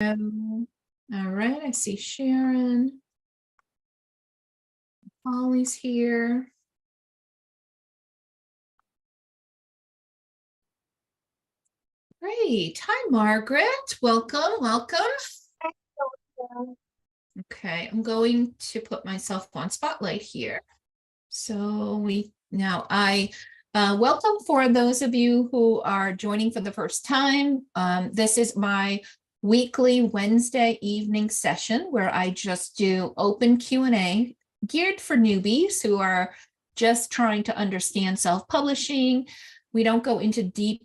All right, I see Sharon. Holly's here. Great. Hi, Margaret. Welcome, welcome. Okay, I'm going to put myself on spotlight here. So I welcome for those of you who are joining for the first time. This is my weekly Wednesday evening session where I just do open Q&A geared for newbies who are just trying to understand self-publishing. We don't go into deep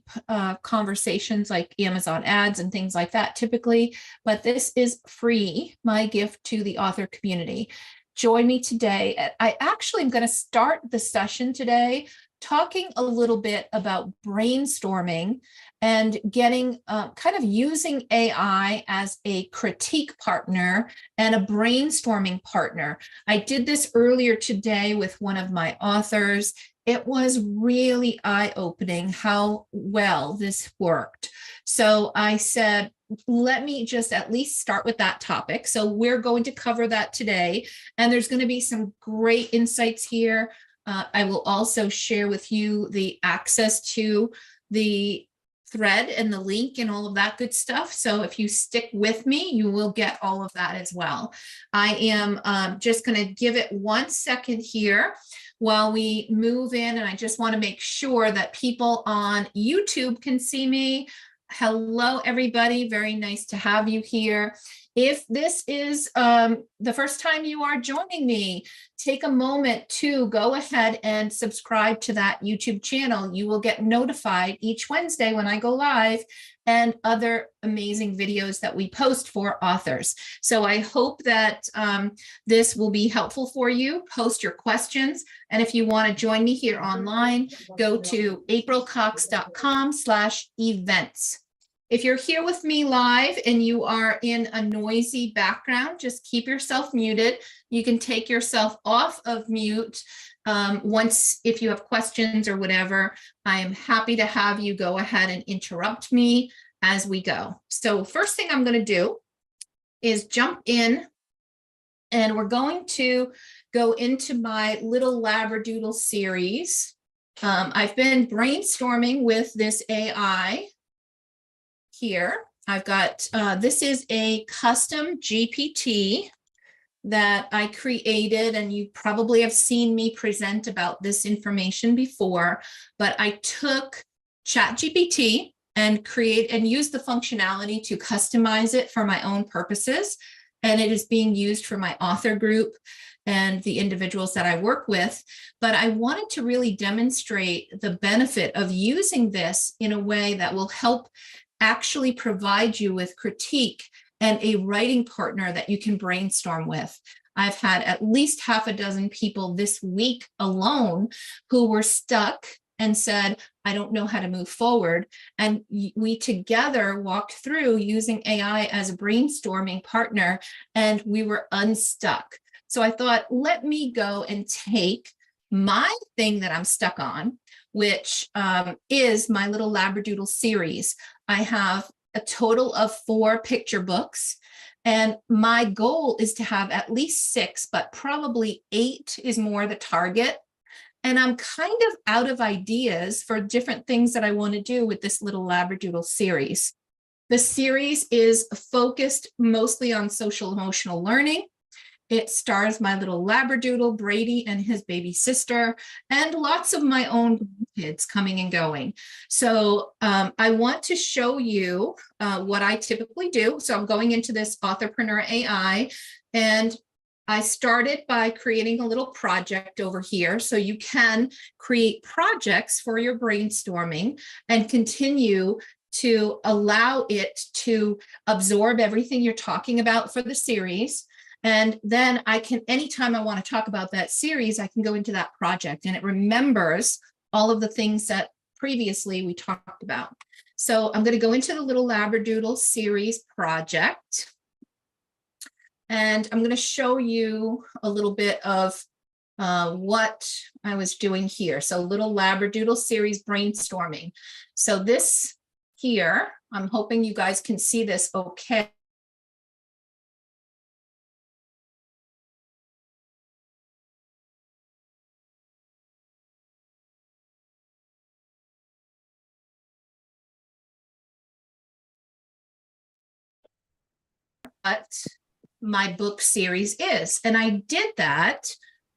conversations like Amazon ads and things like that typically, but this is free, my gift to the author community. Join me today. I actually am going to start the session today talking a little bit about brainstorming and getting kind of using AI as a critique partner and a brainstorming partner. I did this earlier today with one of my authors. It was really eye-opening how well this worked. So I said, let me just at least start with that topic. So we're going to cover that today. And there's going to be some great insights here. I will also share with you the access to the thread and the link and all of that good stuff. So if you stick with me, you will get all of that as well. I am just going to give it 1 second here while we move in. And I just want to make sure that people on YouTube can see me. Hello, everybody. Very nice to have you here. If this is the first time you are joining me, take a moment to go ahead and subscribe to that YouTube channel. You will get notified each Wednesday when I go live and other amazing videos that we post for authors. So I hope that this will be helpful for you. Post your questions. And if you want to join me here online, go to aprilcox.com/events. If you're here with me live and you are in a noisy background, just keep yourself muted. You can take yourself off of mute if you have questions or whatever. I am happy to have you go ahead and interrupt me as we go. So first thing I'm going to do is jump in, and we're going to go into my little Labradoodle series. I've been brainstorming with this AI here. I've got, this is a custom GPT that I created, and you probably have seen me present about this information before, but I took ChatGPT and used the functionality to customize it for my own purposes. And it is being used for my author group and the individuals that I work with. But I wanted to really demonstrate the benefit of using this in a way that will help actually provide you with critique and a writing partner that you can brainstorm with. I've had at least half a dozen people this week alone who were stuck and said, I don't know how to move forward. And we together walked through using AI as a brainstorming partner, and we were unstuck. So I thought, let me go and take my thing that I'm stuck on, which is my little Labradoodle series. I have a total of 4 picture books, and my goal is to have at least 6, but probably 8 is more the target. And I'm kind of out of ideas for different things that I want to do with this little Labradoodle series. The series is focused mostly on social emotional learning. It stars my little Labradoodle, Brady, and his baby sister, and lots of my own kids coming and going. So I want to show you what I typically do. So I'm going into this Authorpreneur AI, and I started by creating a little project over here. So you can create projects for your brainstorming and continue to allow it to absorb everything you're talking about for the series. And then I can, anytime I want to talk about that series, I can go into that project, and it remembers all of the things that previously we talked about. So I'm going to go into the little Labradoodle series project, and I'm going to show you a little bit of what I was doing here. So little Labradoodle series brainstorming. So this here, I'm hoping you guys can see this okay. my book series is. And I did that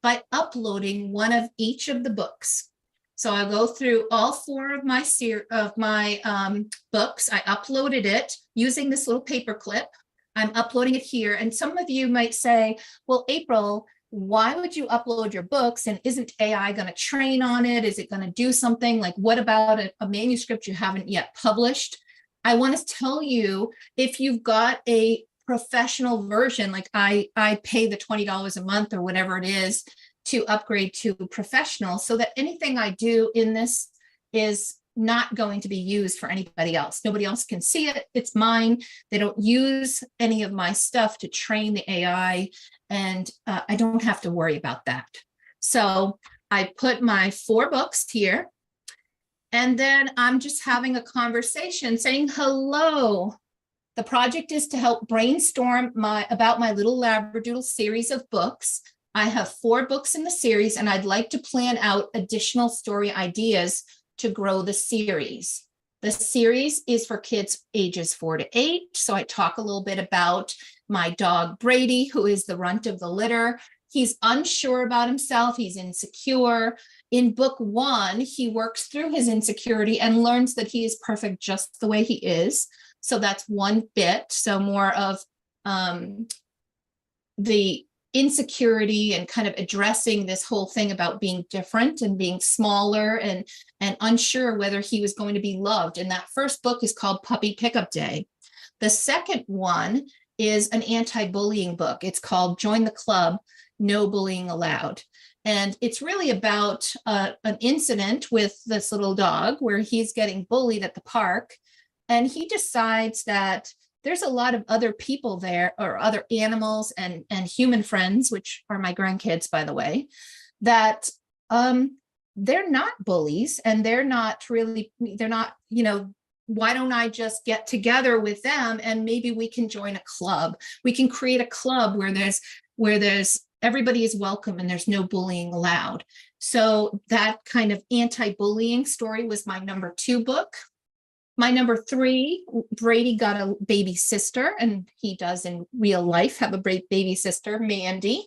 by uploading one of each of the books. So I'll go through all 4 of my books. I uploaded it using this little paper clip. I'm uploading it here. And some of you might say, well, April, why would you upload your books? And isn't AI going to train on it? Is it going to do something? Like, what about a manuscript you haven't yet published? I want to tell you, if you've got a professional version, like I pay the $20 a month or whatever it is to upgrade to professional, so that anything I do in this is not going to be used for anybody else. Nobody else can see it. It's mine. They don't use any of my stuff to train the AI, and I don't have to worry about that. So I put my 4 books here, and then I'm just having a conversation saying, hello. The project is to help brainstorm about my little Labradoodle series of books. I have 4 books in the series, and I'd like to plan out additional story ideas to grow the series. The series is for kids ages 4 to 8. So I talk a little bit about my dog, Brady, who is the runt of the litter. He's unsure about himself. He's insecure. In book 1, he works through his insecurity and learns that he is perfect just the way he is. So that's one bit. So more of the insecurity and kind of addressing this whole thing about being different and being smaller and unsure whether he was going to be loved. And that first book is called Puppy Pickup Day. The second one is an anti-bullying book. It's called Join the Club, No Bullying Allowed. And it's really about an incident with this little dog where he's getting bullied at the park. And he decides that there's a lot of other people there, or other animals and human friends, which are my grandkids, by the way, that they're not bullies, and they're not, why don't I just get together with them and maybe we can join a club? We can create a club where there's everybody is welcome and there's no bullying allowed. So that kind of anti-bullying story was my number 2 book. My number 3, Brady got a baby sister, and he does in real life have a baby sister, Mandy.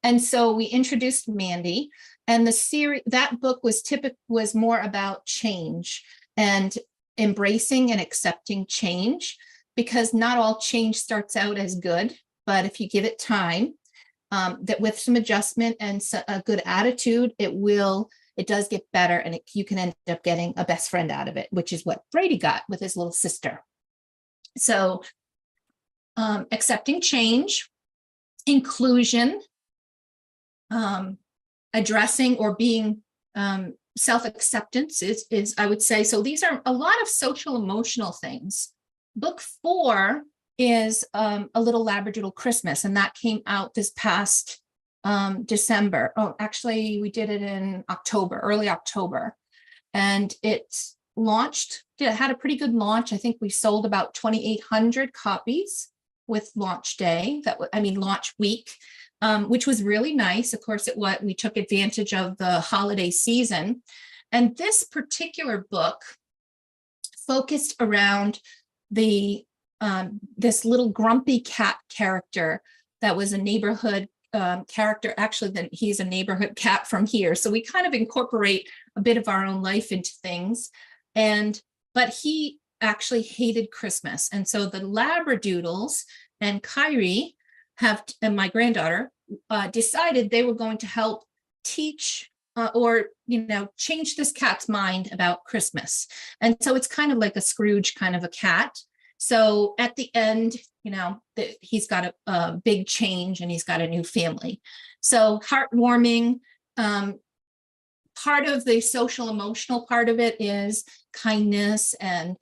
And so we introduced Mandy, and the series, that book was more about change and embracing and accepting change, because not all change starts out as good, but if you give it time, that with some adjustment and a good attitude, it does get better, and you can end up getting a best friend out of it, which is what Brady got with his little sister. So accepting change, inclusion, addressing or being self-acceptance is, I would say. So these are a lot of social emotional things. Book 4 is a Little Labradoodle Christmas, and that came out this past December. Oh, actually, we did it in October, early October, and it launched. It had a pretty good launch. I think we sold about 2,800 copies with launch day. Launch week, which was really nice. Of course, we took advantage of the holiday season, and this particular book focused around this little grumpy cat character that was a neighborhood character. Actually, then he's a neighborhood cat from here. So we kind of incorporate a bit of our own life into things. But he actually hated Christmas. And so the Labradoodles and Kyrie and my granddaughter decided they were going to help teach change this cat's mind about Christmas. And so it's kind of like a Scrooge kind of a cat. So at the end, he's got a big change and he's got a new family. So heartwarming. Part of the social emotional part of it is kindness and,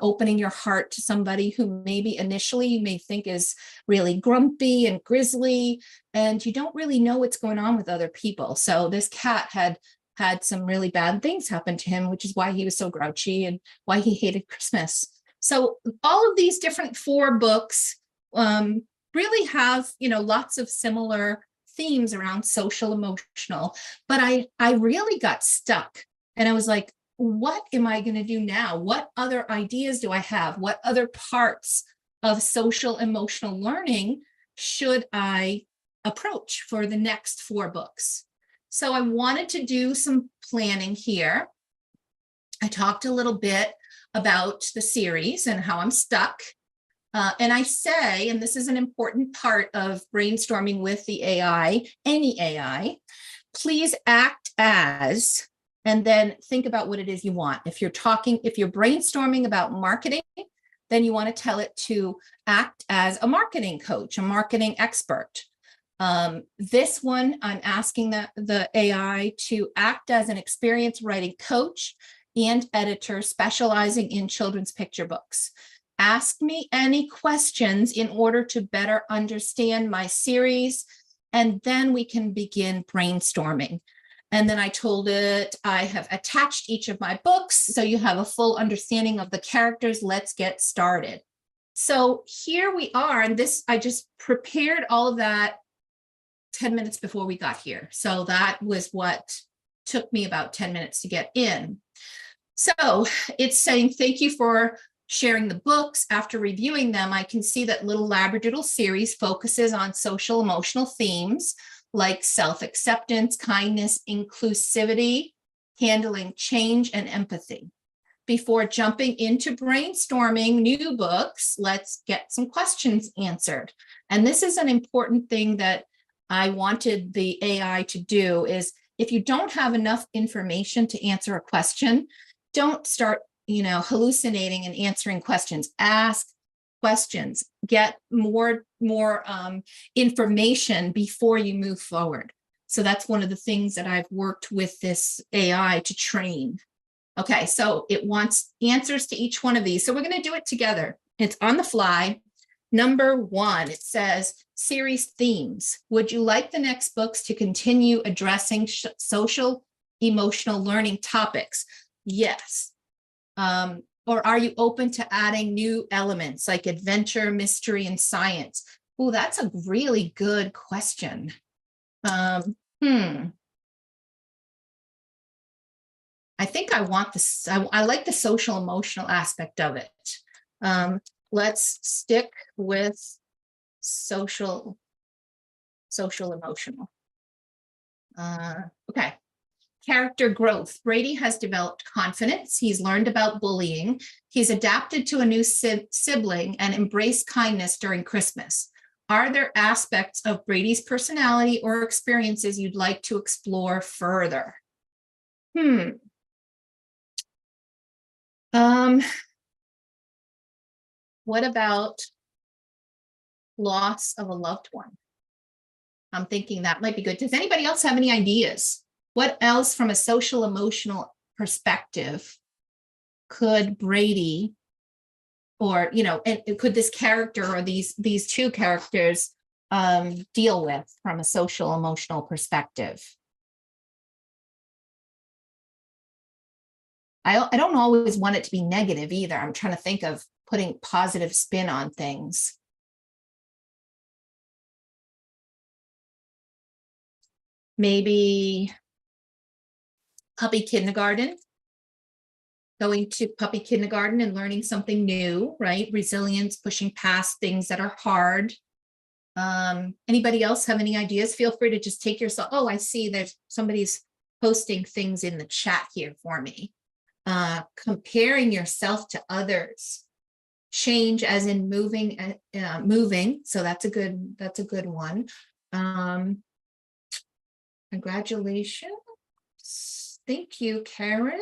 opening your heart to somebody who maybe initially you may think is really grumpy and grisly, and you don't really know what's going on with other people. So this cat had some really bad things happen to him, which is why he was so grouchy and why he hated Christmas. So all of these different 4 books really have, lots of similar themes around social emotional, but I really got stuck, and I was like, what am I going to do now? What other ideas do I have? What other parts of social emotional learning should I approach for the next 4 books? So I wanted to do some planning here. I talked a little bit about the series and how I'm stuck. And I say, and this is an important part of brainstorming with the AI, any AI, please act as, and then think about what it is you want. If you're brainstorming about marketing, then you want to tell it to act as a marketing coach, a marketing expert. This one, I'm asking the AI to act as an experienced writing coach and editor specializing in children's picture books. Ask me any questions in order to better understand my series, and then we can begin brainstorming. And then I told it I have attached each of my books, so you have a full understanding of the characters. Let's get started. So here we are, and I just prepared all of that 10 minutes before we got here. So that was what took me about 10 minutes to get in. So it's saying, thank you for sharing the books. After reviewing them, I can see that Little Labradoodle series focuses on social emotional themes like self-acceptance, kindness, inclusivity, handling change, and empathy. Before jumping into brainstorming new books, let's get some questions answered. And this is an important thing that I wanted the AI to do, is if you don't have enough information to answer a question, don't start hallucinating and answering questions. Ask questions, get more information before you move forward. So that's one of the things that I've worked with this AI to train. Okay, so it wants answers to each one of these. So we're going to do it together. It's on the fly. Number 1, it says, series themes. Would you like the next books to continue addressing social emotional learning topics? Yes. Or are you open to adding new elements like adventure, mystery, and science? Oh, that's a really good question. I think I want this. I like the social emotional aspect of it. Let's stick with social emotional. Okay. Character growth. Brady has developed confidence. He's learned about bullying. He's adapted to a new sibling and embraced kindness during Christmas. Are there aspects of Brady's personality or experiences you'd like to explore further? What about loss of a loved one? I'm thinking that might be good. Does anybody else have any ideas? What else from a social emotional perspective could Brady, or, and could this character or these 2 characters deal with from a social emotional perspective? I don't always want it to be negative either. I'm trying to think of putting positive spin on things. Maybe puppy kindergarten, going to puppy kindergarten and learning something new, right? Resilience, pushing past things that are hard. Anybody else have any ideas? Feel free to just take yourself. Oh, I see there's somebody's posting things in the chat here for me. Comparing yourself to others. Change as in moving, moving. So that's a good one. Congratulations. Thank you, Karen.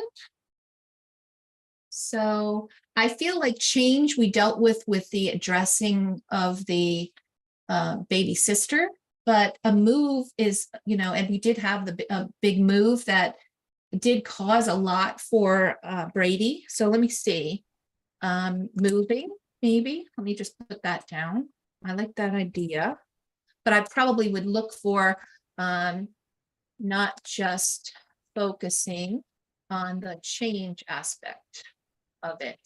So I feel like change we dealt with the addressing of the baby sister, but a move is, and we did have the big move that did cause a lot for Brady. So let me see. Moving, maybe. Let me just put that down. I like that idea. But I probably would look for not just focusing on the change aspect of it,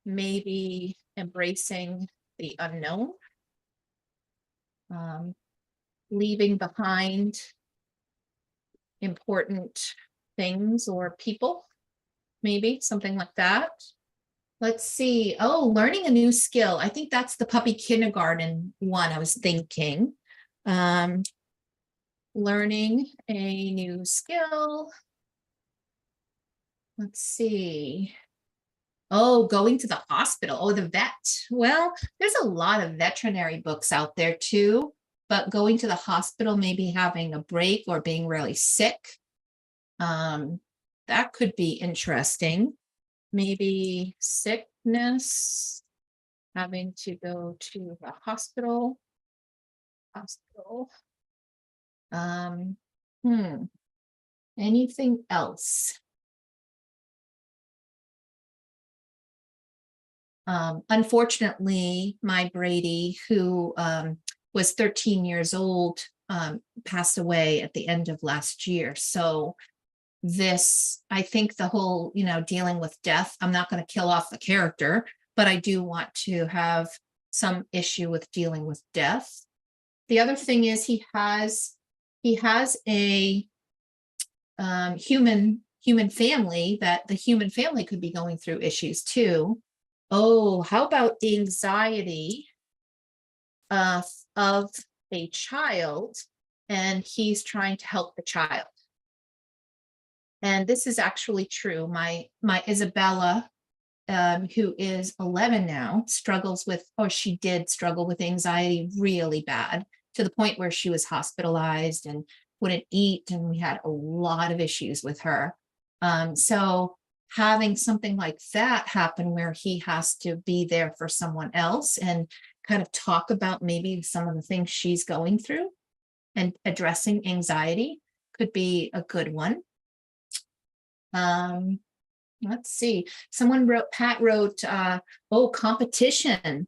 maybe embracing the unknown, leaving behind important things or people, maybe something like that. Let's see. Oh, learning a new skill. I think that's the puppy kindergarten one I was thinking. Um, learning a new skill. Let's see. Oh, going to the hospital. Oh, the vet. Well, there's a lot of veterinary books out there too, but going to the hospital, maybe having a break or being really sick. That could be interesting. Maybe sickness, having to go to the hospital. Um, anything else? Unfortunately, my Brady, who was 13 years old, passed away at the end of last year. So this, I think the whole, dealing with death, I'm not going to kill off the character, but I do want to have some issue with dealing with death. The other thing is he has a human family, that the human family could be going through issues too. Oh, how about the anxiety of a child, and he's trying to help the child. And this is actually true. My Isabella, who is 11 now, struggles with, or she did struggle with anxiety really bad, to the point where she was hospitalized and wouldn't eat, and we had a lot of issues with her. So having something like that happen, where he has to be there for someone else and kind of talk about maybe some of the things she's going through and addressing anxiety, could be a good one. Let's see. Pat wrote, competition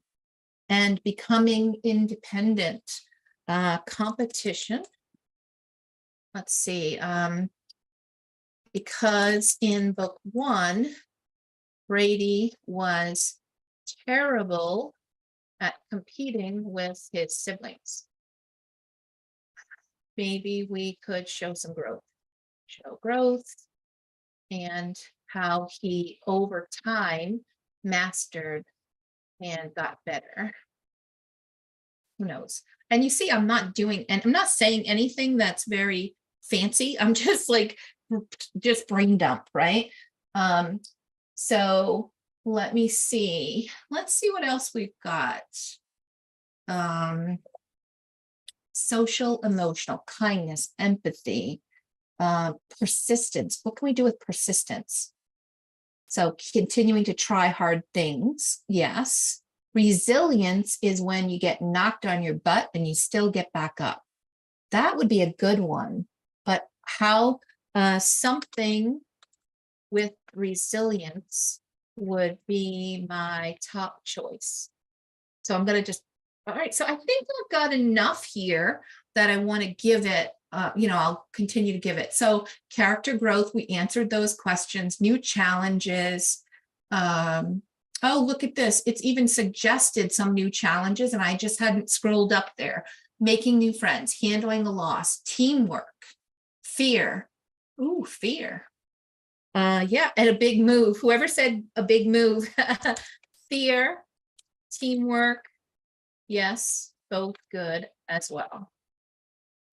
and becoming independent. Competition. Let's see. Because in book 1, Brady was terrible at competing with his siblings. Maybe we could show some growth. Show growth and how he over time mastered and got better. Who knows? And you see, I'm not saying anything that's very fancy. I'm just brain dump, right? So let me see. Let's see what else we've got. Social, emotional, kindness, empathy, persistence. What can we do with persistence? So continuing to try hard things. Yes. Resilience is when you get knocked on your butt and you still get back up. That would be a good one. But how something with resilience would be my top choice. So I'm going to just, all right. So I think I've got enough here that I want to give it, I'll continue to give it. So character growth, we answered those questions. New challenges. Oh, look at this. It's even suggested some new challenges, and I just hadn't scrolled up there. Making new friends, handling a loss, teamwork, fear. Ooh, fear. Yeah, and a big move. Whoever said a big move. Fear, teamwork. Yes, both good as well.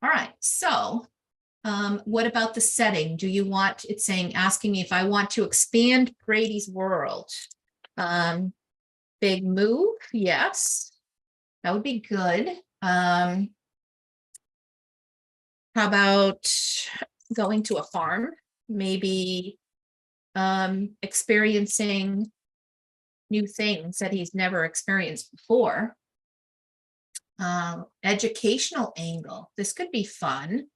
All right, so what about the setting? Do you want, it's asking me if I want to expand Brady's world. Big move, yes, that would be good. How about going to a farm? Maybe experiencing new things that he's never experienced before. Educational angle. This could be fun.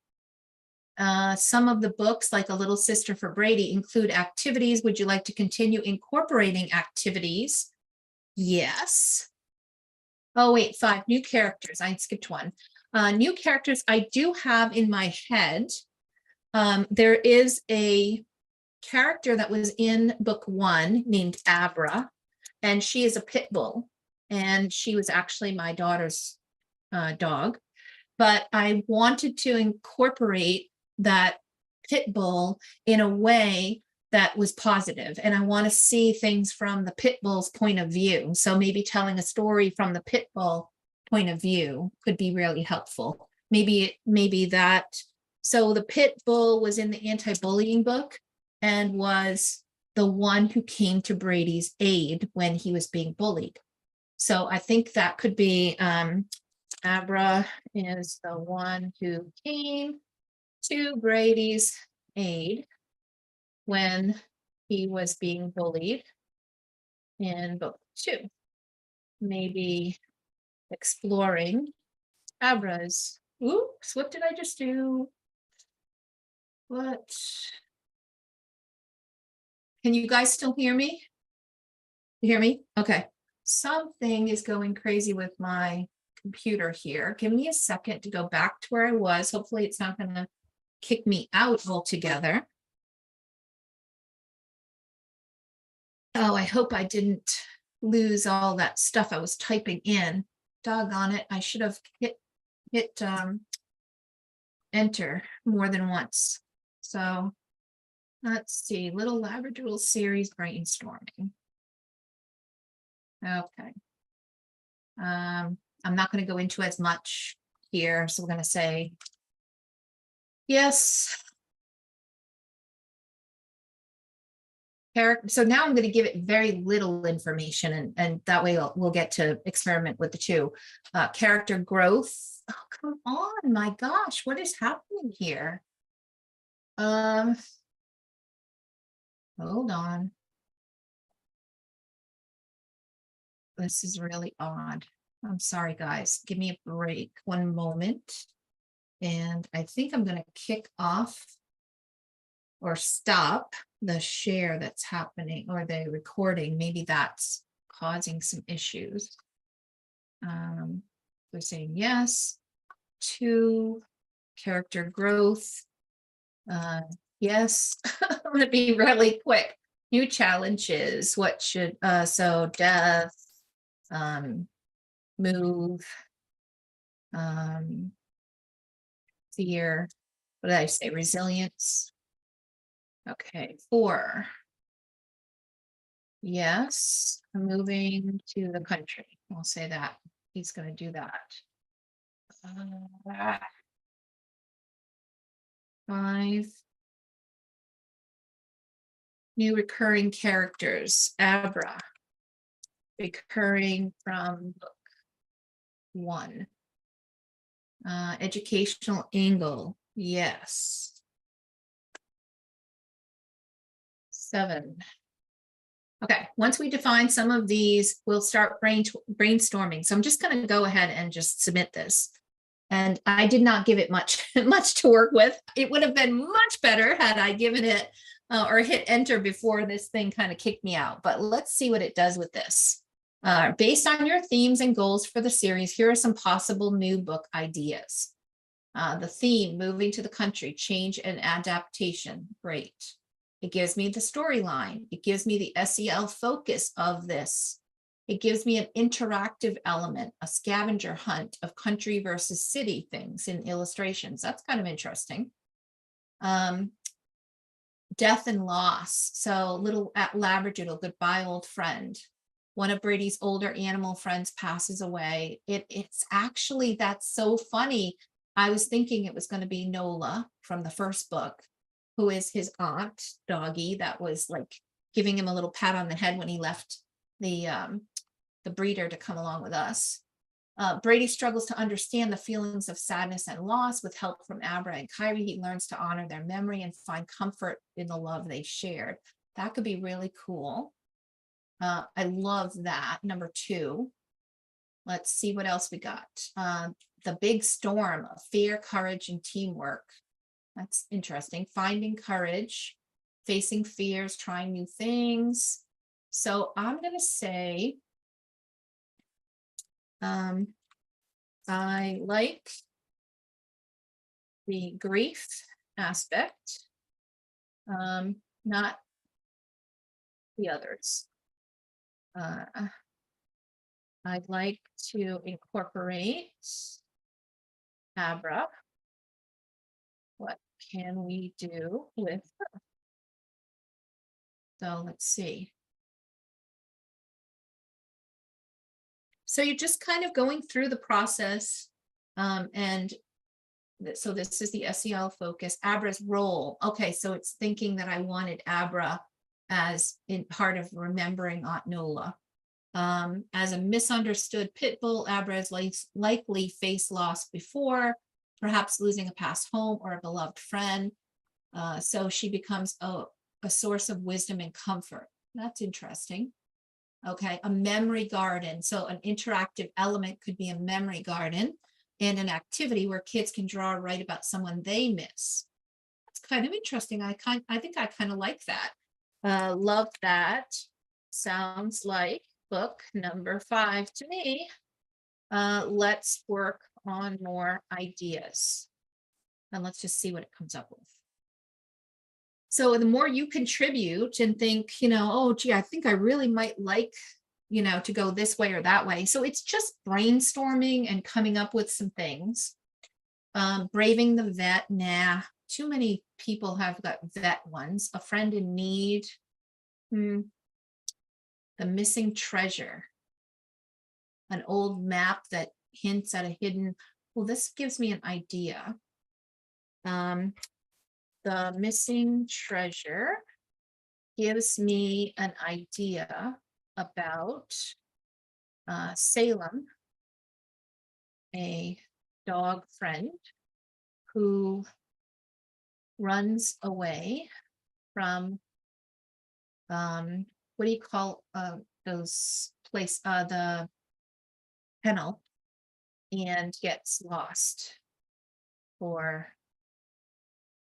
Some of the books, like A Little Sister for Brady, include activities. Would you like to continue incorporating activities? Yes. Oh, wait, 5 new characters. I skipped one. New characters I do have in my head. There is a character that was in book 1 named Abra, and she is a pit bull, and she was actually my daughter's dog. But I wanted to incorporate that pit bull in a way that was positive, and I want to see things from the pit bull's point of view. So maybe telling a story from the pit bull point of view could be really helpful. Maybe that. So the pit bull was in the anti-bullying book and was the one who came to Brady's aid when he was being bullied. So I think that could be Abra is the one who came to Brady's aid when he was being bullied in book 2. Maybe exploring Abra's. Oops, what did I just do? What? Can you guys still hear me? You hear me? Okay. Something is going crazy with my computer here. Give me a second to go back to where I was. Hopefully it's not going to kick me out altogether. Oh, I hope I didn't lose all that stuff I was typing in. Doggone it. I should have hit enter more than once. So let's see, Little Labradoodle series brainstorming. Okay. I'm not going to go into as much here. So we're going to say, yes. So now I'm going to give it very little information, and that way we'll get to experiment with the two. Character growth. Oh, come on, my gosh, what is happening here? Hold on. This is really odd. I'm sorry, guys. Give me a break. One moment. And I think I'm going to kick off or stop the share that's happening, or the recording. Maybe that's causing some issues. We're saying yes to character growth. Yes, I'm going to be really quick. New challenges. What should, so death, move, fear, what did I say? Resilience. Okay, 4. Yes, I'm moving to the country. I'll say that. He's going to do that. 5. New recurring characters. Abra. Recurring from book 1. Educational angle. Yes. 7. Okay, once we define some of these, we'll start brainstorming. So I'm just going to go ahead and just submit this. And I did not give it much to work with. It would have been much better had I given it or hit enter before this thing kind of kicked me out. But let's see what it does with this. Based on your themes and goals for the series, here are some possible new book ideas. The theme, moving to the country, change and adaptation. Great. It gives me the storyline. It gives me the SEL focus of this. It gives me an interactive element, a scavenger hunt of country versus city things in illustrations. That's kind of interesting. Death and loss. So little Labradoodle, goodbye, old friend. One of Brady's older animal friends passes away. It's actually, that's so funny. I was thinking it was going to be Nola from the first book, who is his aunt, Doggy, that was like giving him a little pat on the head when he left the breeder to come along with us. Brady struggles to understand the feelings of sadness and loss. With help from Abra and Kyrie, he learns to honor their memory and find comfort in the love they shared. That could be really cool. I love that. Number 2. Let's see what else we got. The big storm of fear, courage, and teamwork. That's interesting. Finding courage, facing fears, trying new things. So I'm going to say, I like the grief aspect, not the others. I'd like to incorporate Abra. What can we do with her? So let's see. So you're just kind of going through the process, and so this is the SEL focus. Abra's role. Okay, so it's thinking that I wanted Abra as in part of remembering Aunt Nola. As a misunderstood pit bull, Abra has likely faced loss before, perhaps losing a past home or a beloved friend. So she becomes a source of wisdom and comfort. That's interesting. Okay, a memory garden. So an interactive element could be a memory garden and an activity where kids can draw or write about someone they miss. That's kind of interesting. I think I kind of like that. Love that. Sounds like book number 5 to me. Let's work on more ideas. And let's just see what it comes up with. So the more you contribute and think, oh, gee, I think I really might like, to go this way or that way. So it's just brainstorming and coming up with some things. Braving the vet. Nah, too many people have got vet ones. A friend in need. The missing treasure. An old map that hints at a hidden. Well, this gives me an idea. The missing treasure gives me an idea about Salem, a dog friend who runs away from, what do you call those place, the kennel, and gets lost for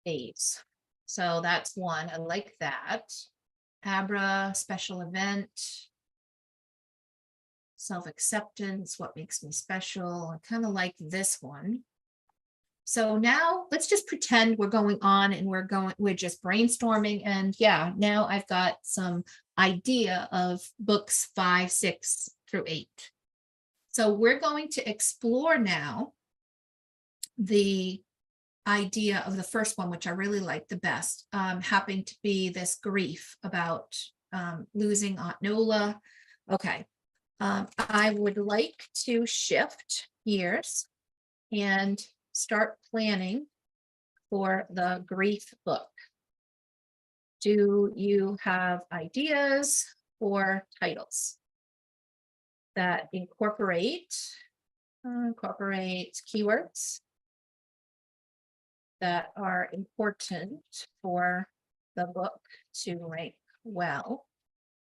days. So that's one. I like that. Abra, special event, self-acceptance, what makes me special. I kind of like this one. So now let's just pretend we're going on and we're just brainstorming. And yeah, now I've got some idea of books 5, 6 through 8. So we're going to explore now the idea of the first one, which I really like the best, happening to be this grief about losing Aunt Nola. Okay, I would like to shift gears and start planning for the grief book. Do you have ideas or titles that incorporate keywords that are important for the book to rank well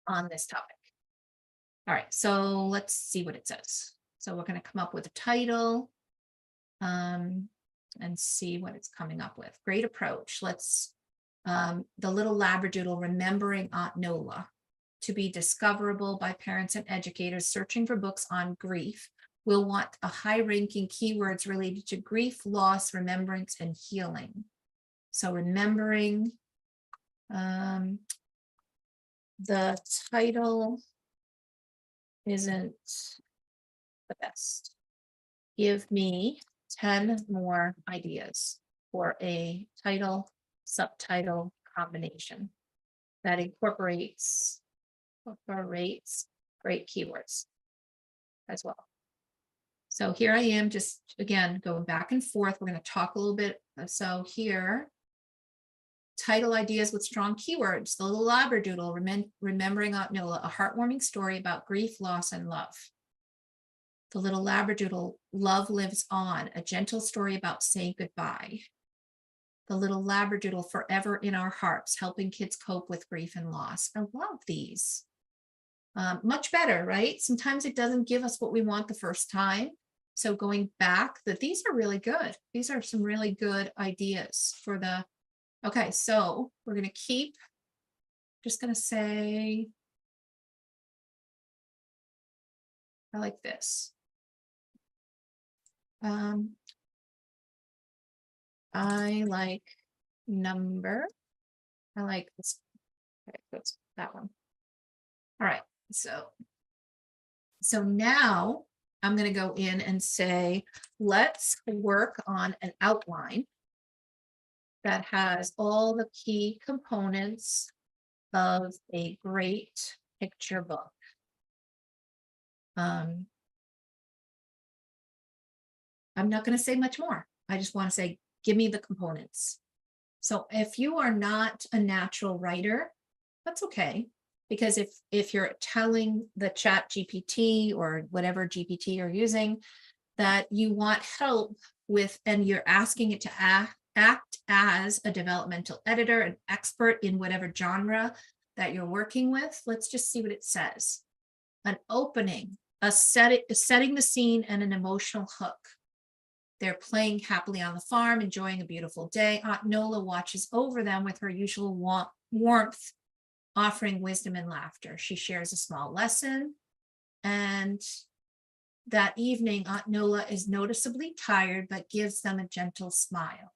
on this topic? All right, so let's see what it says. So we're going to come up with a title and see what it's coming up with. Great approach. Let's, the little Labradoodle remembering Aunt Nola. To be discoverable by parents and educators searching for books on grief. We'll want a high-ranking keywords related to grief, loss, remembrance, and healing. So remembering, the title isn't the best. Give me 10 more ideas for a title, subtitle combination that incorporates great keywords as well. So here I am, just again going back and forth. We're going to talk a little bit. So here, title ideas with strong keywords. The little Labradoodle, remembering Aunt Nola, a heartwarming story about grief, loss, and love. The little Labradoodle, love lives on, a gentle story about saying goodbye. The little Labradoodle, forever in our hearts, helping kids cope with grief and loss. I love these. Much better, right? Sometimes it doesn't give us what we want the first time. So going back, these are really good. These are some really good ideas for the, okay, so we're going to keep, just going to say, I like this. I like number. I like this. Okay, that's that one. All right. So now I'm going to go in and say, let's work on an outline that has all the key components of a great picture book. I'm not going to say much more. I just want to say, give me the components. So if you are not a natural writer, that's okay. Because if you're telling the chat GPT or whatever GPT you're using that you want help with, and you're asking it to act as a developmental editor, an expert in whatever genre that you're working with, let's just see what it says. An opening, setting the scene, and an emotional hook. They're playing happily on the farm, enjoying a beautiful day. Aunt Nola watches over them with her usual warmth, offering wisdom and laughter. She shares a small lesson. And that evening, Aunt Nola is noticeably tired, but gives them a gentle smile.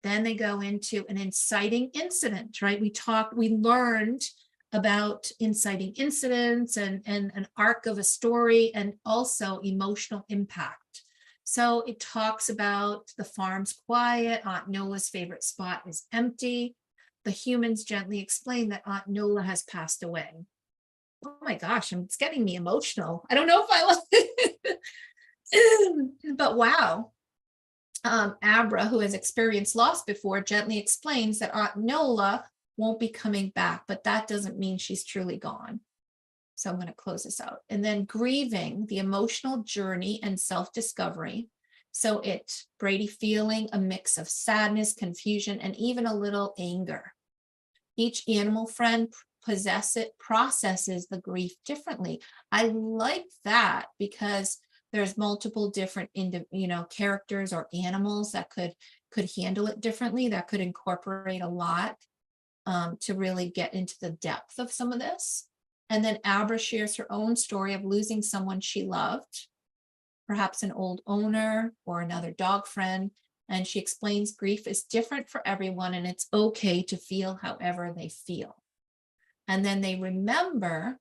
Then they go into an inciting incident, right? We learned about inciting incidents and an arc of a story, and also emotional impact. So it talks about the farm's quiet. Aunt Nola's favorite spot is empty. The humans gently explain that Aunt Nola has passed away. Oh my gosh, it's getting me emotional. I don't know if I love it, but wow. Abra, who has experienced loss before, gently explains that Aunt Nola won't be coming back, but that doesn't mean she's truly gone. So I'm going to close this out. And then grieving, the emotional journey and self-discovery. So Brady feeling a mix of sadness, confusion, and even a little anger. Each animal friend processes the grief differently. I like that because there's multiple different characters or animals that could handle it differently, that could incorporate a lot to really get into the depth of some of this. And then Abra shares her own story of losing someone she loved, perhaps an old owner or another dog friend. And she explains grief is different for everyone, and it's okay to feel however they feel. And then they remember.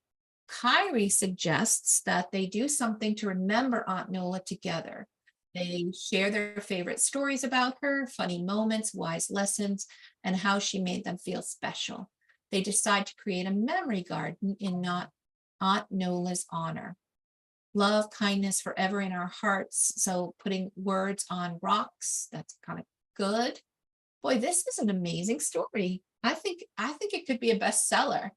Kyrie suggests that they do something to remember Aunt Nola together. They share their favorite stories about her, funny moments, wise lessons, and how she made them feel special. They decide to create a memory garden in Aunt Nola's honor. Love, kindness forever in our hearts. So putting words on rocks, that's kind of good. Boy, this is an amazing story. I think it could be a bestseller.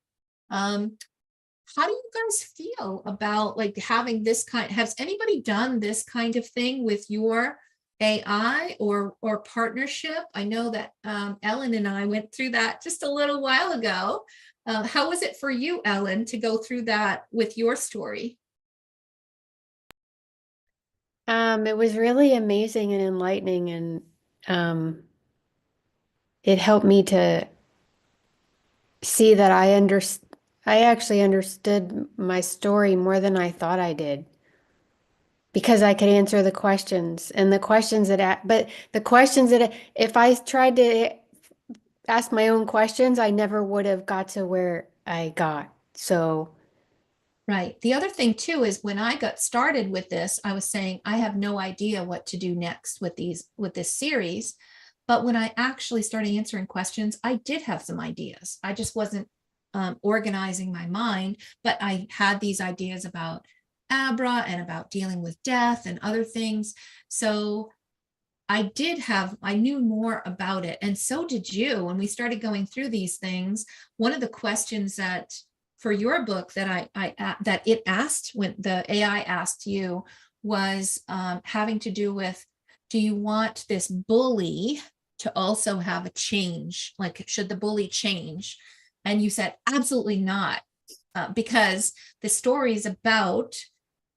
How do you guys feel about like having this has anybody done this kind of thing with your AI or partnership? I know that Ellen and I went through that just a little while ago. How was it for you, Ellen, to go through that with your story? It was really amazing and enlightening, and it helped me to see that I actually understood my story more than I thought I did because I could answer the questions and the questions but the questions that, if I tried to ask my own questions, I never would have got to where I got. So, Right. The other thing too is when I got started with this, I was saying I have no idea what to do next with this series. But when I actually started answering questions, I did have some ideas. I just wasn't organizing my mind, but I had these ideas about Abra and about dealing with death and other things. So I knew more about it. And so did you. When we started going through these things, one of the questions that for your book that that it asked, when the AI asked you, was having to do with, do you want this bully to also have a change? Like, should the bully change? And you said, absolutely not, because the story is about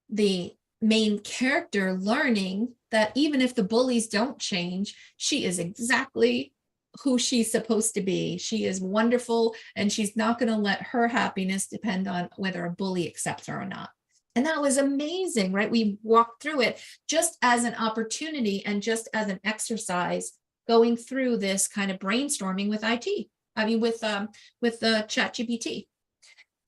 the main character learning that even if the bullies don't change, she is exactly who she's supposed to be. She is wonderful, and she's not going to let her happiness depend on whether a bully accepts her or not. And that was amazing, right? We walked through it just as an opportunity and just as an exercise going through this kind of brainstorming with IT. I mean, with the chat GPT.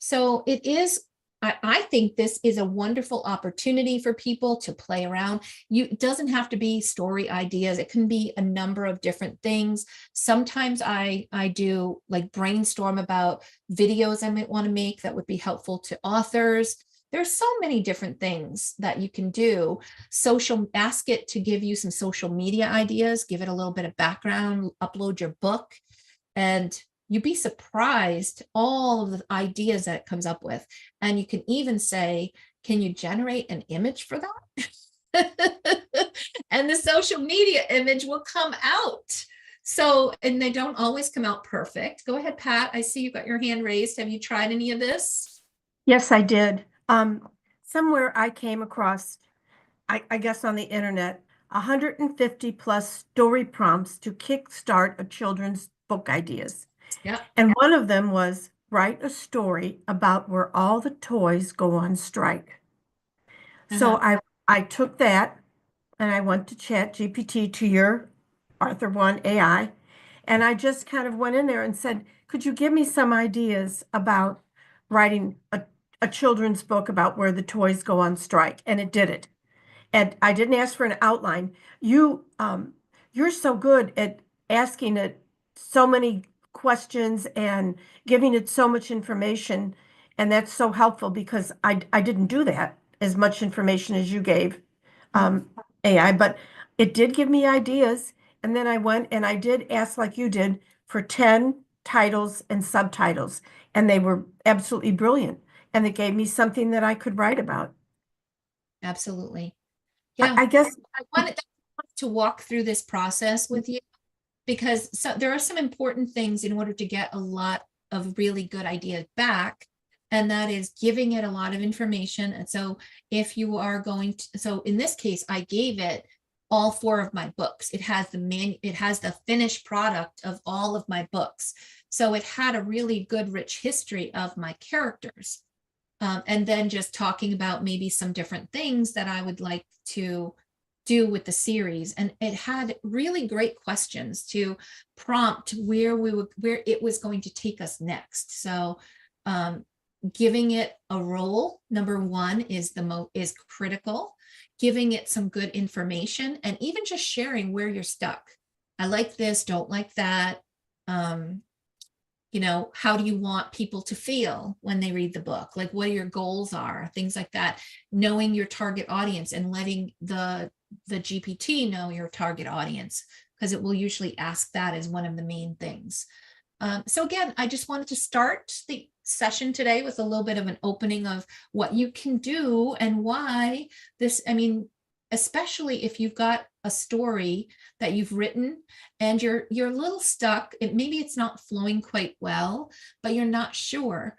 So it is I think this is a wonderful opportunity for people to play around. It doesn't have to be story ideas. It can be a number of different things. Sometimes I do like brainstorm about videos I might want to make that would be helpful to authors. There's so many different things that you can do. Ask it to give you some social media ideas, give it a little bit of background, upload your book, and you'd be surprised all of the ideas that it comes up with. And you can even say, can you generate an image for that? And the social media image will come out. So, and they don't always come out perfect. Go ahead, Pat. I see you got your hand raised. Have you tried any of this? Yes, I did. Somewhere I came across, I guess on the internet, 150 plus story prompts to kickstart a children's book ideas. Yeah. And one of them was write a story about where all the toys go on strike. So I took that and I went to Chat GPT, to your Arthur One AI, and I just kind of went in there and said, could you give me some ideas about writing a children's book about where the toys go on strike? And it did it. And I didn't ask for an outline. You're so good at asking it so many questions and giving it so much information. And that's so helpful because I didn't do that as much information as you gave AI, but it did give me ideas. And then I went and I did ask, like you did, for 10 titles and subtitles. And they were absolutely brilliant. And it gave me something that I could write about. Absolutely. Yeah. I guess I wanted to walk through this process with you because there are some important things in order to get a lot of really good ideas back. And that is giving it a lot of information. And so if you are going to, so in this case, I gave it all 4 of my books. It has the finished product of all of my books. So it had a really good, rich history of my characters. And then just talking about maybe some different things that I would like to do with the series. And it had really great questions to prompt where it was going to take us next. So giving it a role, number 1, is critical. Giving it some good information and even just sharing where you're stuck. I like this, don't like that. How do you want people to feel when they read the book? Like what your goals are, things like that. Knowing your target audience and letting the GPT know your target audience, because it will usually ask that as one of the main things. So again, I just wanted to start the session today with a little bit of an opening of what you can do and why this, especially if you've got a story that you've written and you're a little stuck, maybe it's not flowing quite well, but you're not sure.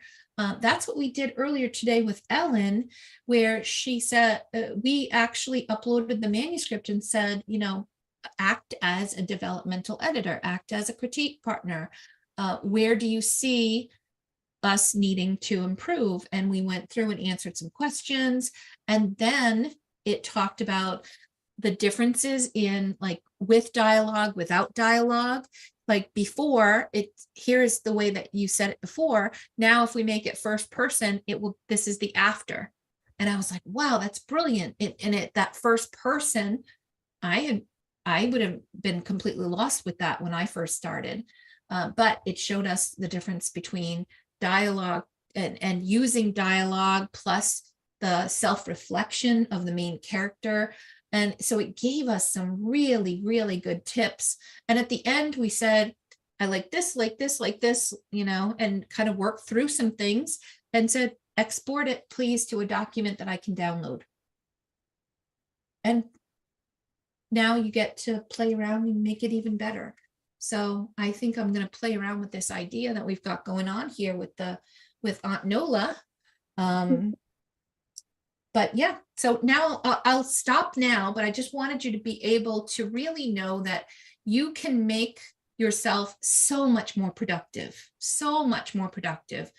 That's what we did earlier today with Ellen, where she said, we actually uploaded the manuscript and said, act as a developmental editor, act as a critique partner. Where do you see us needing to improve? And we went through and answered some questions. And then it talked about the differences in like with dialogue, without dialogue. Like before, here's the way that you said it before. Now, if we make it first person, this is the after. And I was like, wow, that's brilliant. That first person, I would have been completely lost with that when I first started. But it showed us the difference between dialogue and using dialogue plus the self-reflection of the main character. And so it gave us some really, really good tips. And at the end, we said, I like this, and kind of worked through some things and said, export it, please, to a document that I can download. And now you get to play around and make it even better. So I think I'm going to play around with this idea that we've got going on here with Aunt Nola. But yeah, so now I'll stop now, but I just wanted you to be able to really know that you can make yourself so much more productive, so much more productive.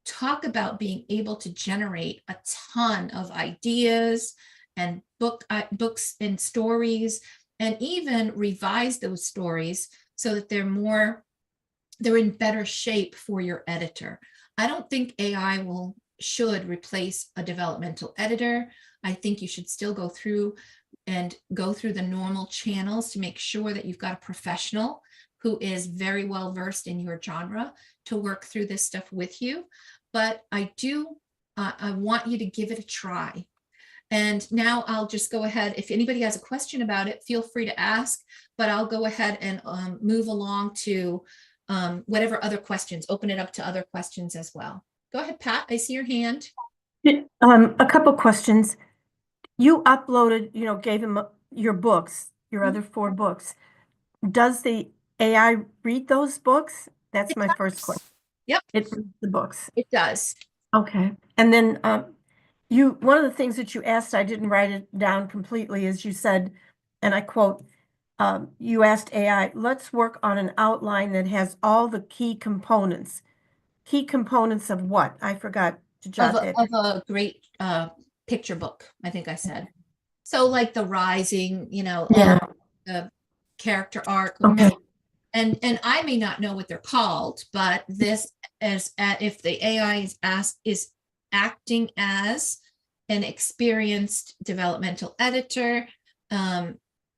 Talk about being able to generate a ton of ideas and books and stories, and even revise those stories so that they're in better shape for your editor. I don't think AI will should replace a developmental editor. I think you should still go through the normal channels to make sure that you've got a professional who is very well versed in your genre to work through this stuff with you. But I want you to give it a try. And now I'll just go ahead. If anybody has a question about it, feel free to ask, but I'll go ahead and move along to whatever other questions, open it up to other questions as well. Go ahead, Pat, I see your hand. A couple questions. You uploaded, gave him your books, your other 4 books. Does the AI read those books? That's my first question. Yep. It reads the books. It does. Okay. And then one of the things that you asked, I didn't write it down completely, is you said, and I quote, you asked AI, let's work on an outline that has all the key components. Key components of what? I forgot to jot that. Of a great picture book, I think I said. So like the rising, Yeah. the character arc. Okay. And I may not know what they're called, but this is if the AI is acting as an experienced developmental editor,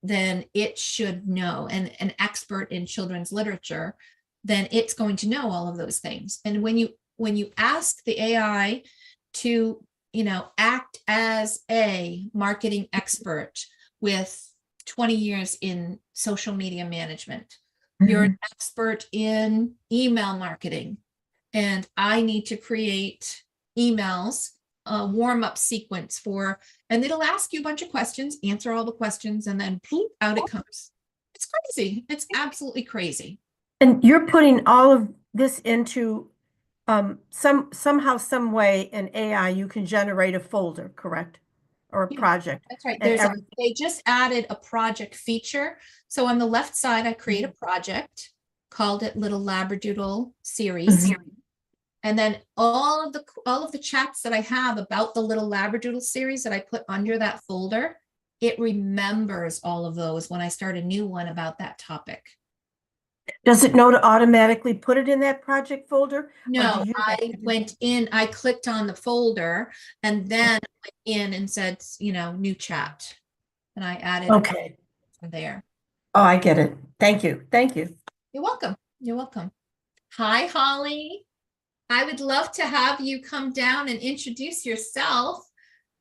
then it should know, and an expert in children's literature, then it's going to know all of those things. And when you ask the AI to, act as a marketing expert with 20 years in social media management, you're an expert in email marketing, and I need to create emails, a warm-up sequence and it'll ask you a bunch of questions, answer all the questions, and then poof, out it comes. It's crazy. It's absolutely crazy. And you're putting all of this into somehow, some way in AI, you can generate a folder, correct? Or a project. That's right. And They just added a project feature. So on the left side, I create a project, called it Little Labradoodle Series. And then all of the chats that I have about the Little Labradoodle series that I put under that folder, it remembers all of those when I start a new one about that topic. Does it know to automatically put it in that project folder? No, I went in, I clicked on the folder, and then went in and said, new chat. And I added okay from there. Oh, I get it. Thank you. Thank you. You're welcome. You're welcome. Hi, Holly. I would love to have you come down and introduce yourself.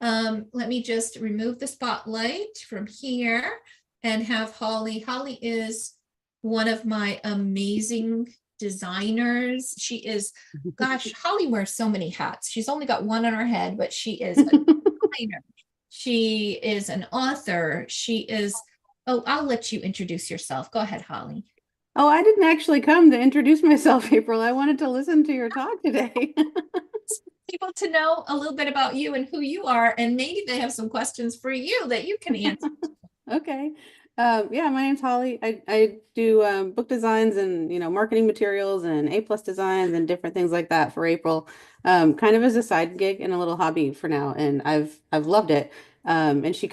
Let me just remove the spotlight from here and have Holly. Holly is one of my amazing designers. She is, gosh, Holly wears so many hats. She's only got one on her head, but she is a designer. She is an author. She is, I'll let you introduce yourself. Go ahead, Holly. Oh, I didn't actually come to introduce myself, April. I wanted to listen to your talk today. People to know a little bit about you and who you are, and maybe they have some questions for you that you can answer. Okay. Yeah, my name's Holly. I do book designs and marketing materials and A+ designs and different things like that for April, kind of as a side gig and a little hobby for now, and I've loved it. And she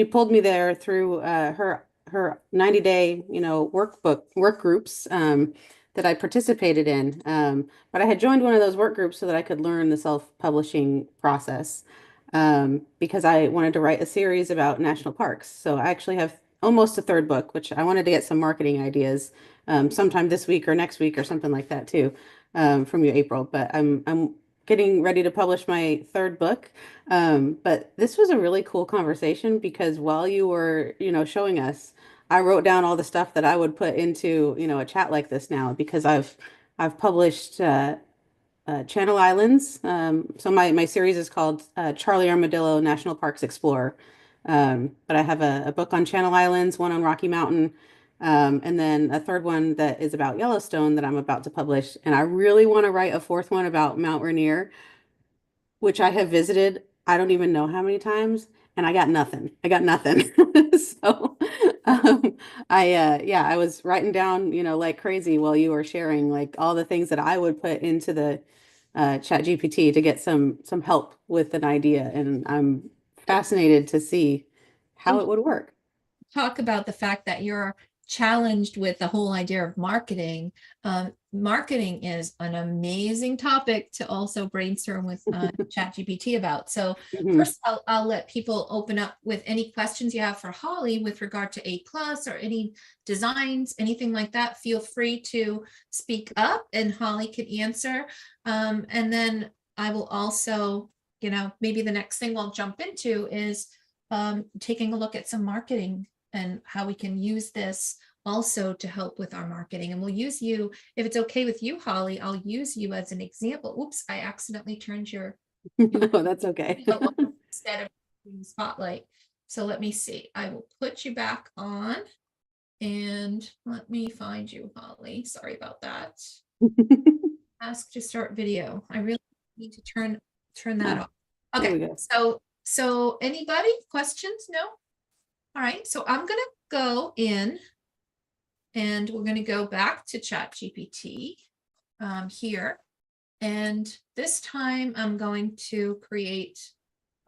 pulled me there through her 90-day work groups that I participated in. But I had joined one of those work groups so that I could learn the self-publishing process, because I wanted to write a series about national parks. So I actually have almost a 3rd book, which I wanted to get some marketing ideas sometime this week or next week or something like that too, from you, April. But I'm getting ready to publish my 3rd book. But this was a really cool conversation because while you were, showing us, I wrote down all the stuff that I would put into, a chat like this now, because I've published Channel Islands. So my series is called Charlie Armadillo National Parks Explorer. But I have a book on Channel Islands, one on Rocky Mountain, and then a 3rd one that is about Yellowstone that I'm about to publish. And I really want to write a 4th one about Mount Rainier, which I have visited, I don't even know how many times, and I got nothing. So I was writing down, like crazy while you were sharing like all the things that I would put into the chat GPT to get some help with an idea. And I'm fascinated to see how it would work. Talk about the fact that your challenged with the whole idea of marketing, marketing is an amazing topic to also brainstorm with ChatGPT about. So first, I'll let people open up with any questions you have for Holly with regard to A+ or any designs, anything like that. Feel free to speak up and Holly can answer. And then I will also, maybe the next thing we'll jump into is taking a look at some marketing and how we can use this also to help with our marketing. And we'll use you, if it's okay with you, Holly, I'll use you as an example. Oops, I accidentally turned your Oh, that's okay. instead of the spotlight. So let me see. I will put you back on and let me find you, Holly. Sorry about that. Ask to start video. I really need to turn that off. There we Okay, go. so anybody questions? No? All right, so I'm gonna go in and we're gonna go back to ChatGPT here. And this time I'm going to create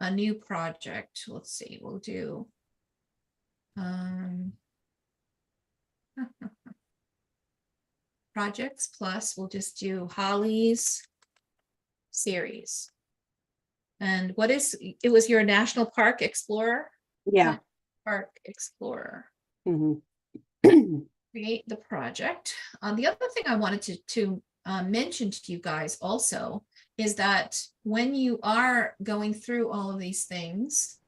a new project. Let's see, we'll do projects plus, we'll just do Holly's series. And it was your National Park Explorer? Yeah. Park Explorer. Mm-hmm. Create the project. The other thing I wanted to mention to you guys also is that when you are going through all of these things,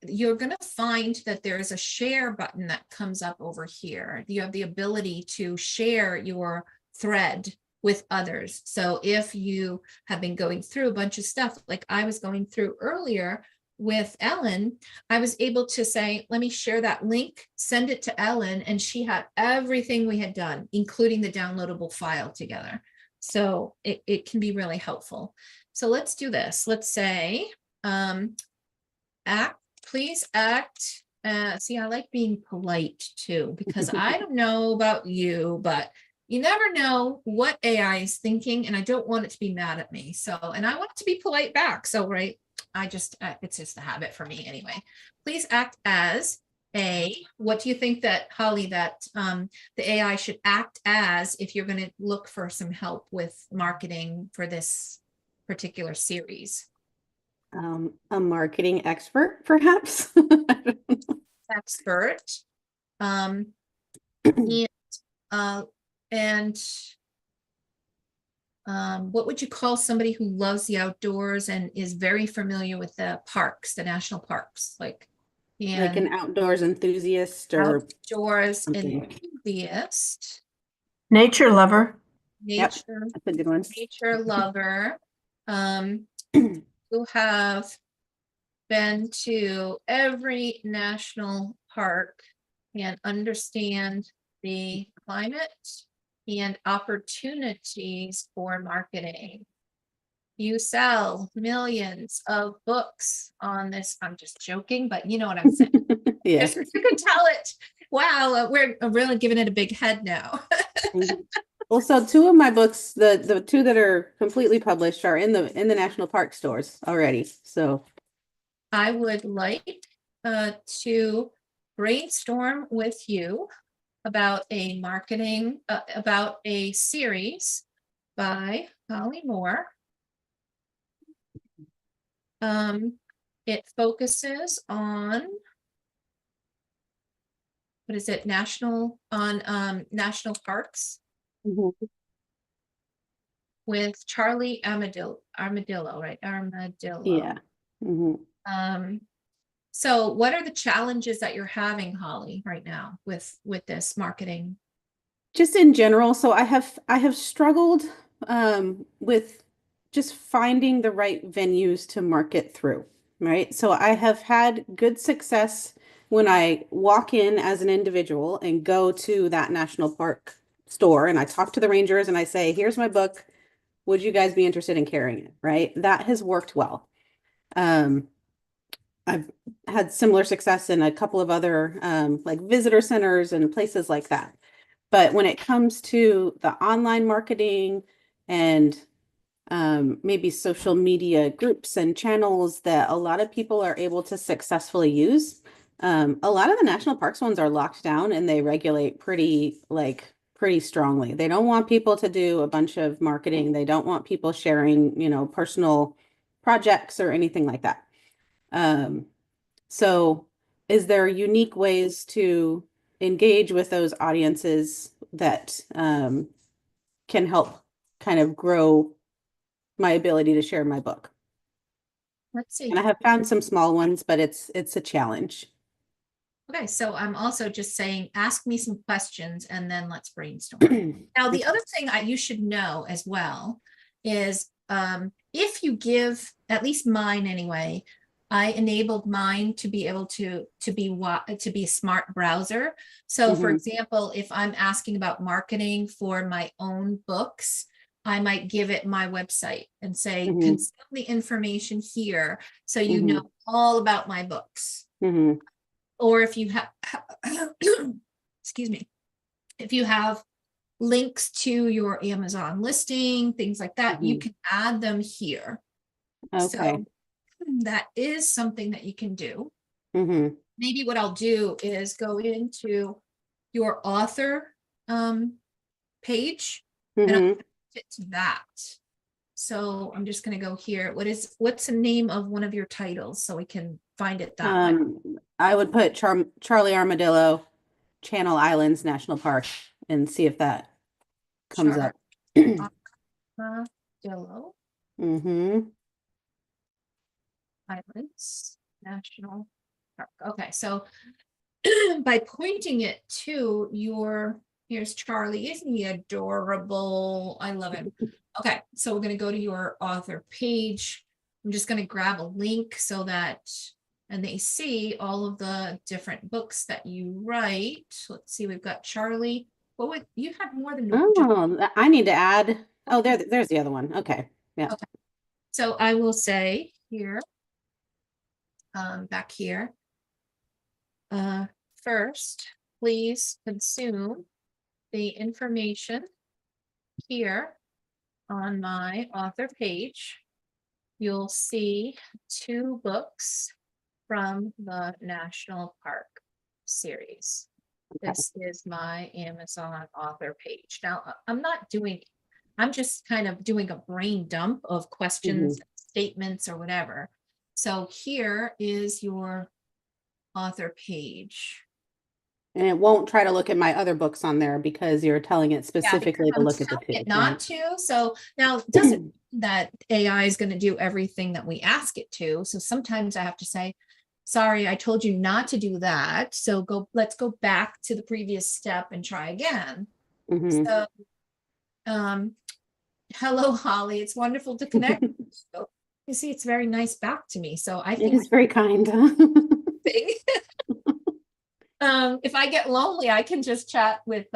you're going to find that there is a share button that comes up over here. You have the ability to share your thread with others. So if you have been going through a bunch of stuff like I was going through earlier with Ellen, I was able to say, let me share that link, send it to Ellen, and she had everything we had done, including the downloadable file together. So it can be really helpful. So let's do this. Let's say, please act. See, I like being polite too, because I don't know about you, but you never know what AI is thinking, and I don't want it to be mad at me. So, and I want it to be polite back. So, right. It's just a habit for me anyway. Please act as what do you think that, Holly, that the AI should act as if you're going to look for some help with marketing for this particular series? A marketing expert, perhaps. Expert. What would you call somebody who loves the outdoors and is very familiar with the parks, the national parks, like an outdoors enthusiast or outdoors something. Enthusiast. Nature lover. Yep, that's a good one. Nature lover. Who have been to every national park and understand the climate and opportunities for marketing. You sell millions of books on this. I'm just joking, but you know what I'm saying. Yes. You can tell it. Wow, we're really giving it a big head now. Well, so two of my books, the two that are completely published, are in the national park stores already. So I would like to brainstorm with you about a marketing, about a series by Holly Moore. It focuses on, what is it, national parks with Charlie Armadillo, right? Armadillo. Yeah. Mm-hmm. So what are the challenges that you're having, Holly, right now with this marketing? Just in general, so I have struggled with just finding the right venues to market through, right? So I have had good success when I walk in as an individual and go to that national park store and I talk to the rangers and I say, here's my book. Would you guys be interested in carrying it? Right? That has worked well. I've had similar success in a couple of other like visitor centers and places like that. But when it comes to the online marketing and maybe social media groups and channels that a lot of people are able to successfully use, A lot of the national parks ones are locked down and they regulate pretty strongly. They don't want people to do a bunch of marketing. They don't want people sharing, personal projects or anything like that. So is there unique ways to engage with those audiences that can help kind of grow my ability to share my book? Let's see. And I have found some small ones, but it's a challenge. Okay, so I'm also just saying, ask me some questions and then let's brainstorm. Now, the other thing you should know as well is if you give, at least mine anyway, I enabled mine to be able to be a smart browser. So for example, if I'm asking about marketing for my own books, I might give it my website and say, consume the information here so you know all about my books. Or if you have, excuse me, if you have links to your Amazon listing, things like that, you can add them here. Okay. So that is something that you can do. Maybe what I'll do is go into your author page and I'll fit to that. So I'm just going to go here. What's the name of one of your titles so we can find it that way? I would put Charlie Armadillo, Channel Islands National Park, and see if that comes up. Armadillo Islands National Park. Okay, so by pointing it to here's Charlie. Isn't he adorable? I love him. Okay, so we're going to go to your author page. I'm just going to grab a link so that, and they see all of the different books that you write. Let's see, we've got Charlie. Well, you have more than I need to add. Oh, there's the other one. Okay. Yeah. Okay. So I will say here, back here, first, please consume the information here on my author page. You'll see 2 books from the National Park series. This is my Amazon author page. Now, I'm just kind of doing a brain dump of questions, statements, or whatever. So here is your author page. And it won't try to look at my other books on there because you're telling it specifically to look at the page. Not to. So now it doesn't mean that AI is going to do everything that we ask it to. So sometimes I have to say, sorry, I told you not to do that. So let's go back to the previous step and try again. So hello, Holly. It's wonderful to connect. You see, it's very nice back to me. So I think it is very kind. If I get lonely, I can just chat with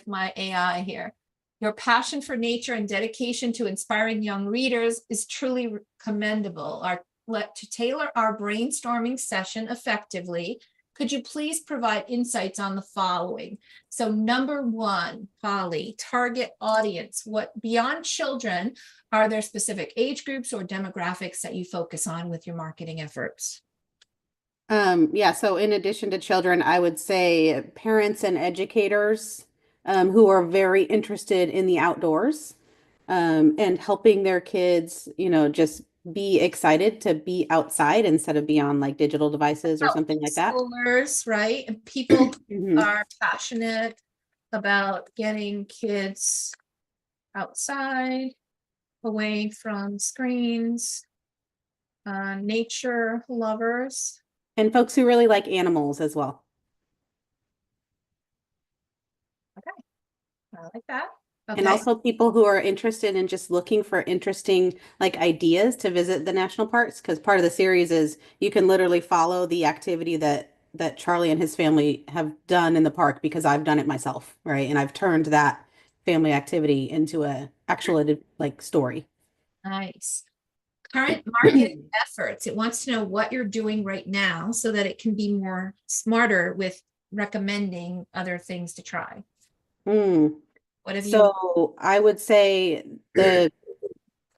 my AI here. Your passion for nature and dedication to inspiring young readers is truly commendable. To tailor our brainstorming session effectively, could you please provide insights on the following? So number 1, Holly, target audience. What beyond children, are there specific age groups or demographics that you focus on with your marketing efforts? Yeah, so in addition to children, I would say parents and educators who are very interested in the outdoors and helping their kids, just be excited to be outside instead of be on like digital devices or something like that. Schoolers, right? And people are passionate about getting kids outside, away from screens, nature lovers. And folks who really like animals as well. Okay, I like that. Okay. And also people who are interested in just looking for interesting like ideas to visit the national parks, because part of the series is you can literally follow the activity that Charlie and his family have done in the park, because I've done it myself, right? And I've turned that family activity into a actual like story. Nice. Current marketing efforts. It wants to know what you're doing right now so that it can be more smarter with recommending other things to try. What have you? So I would say the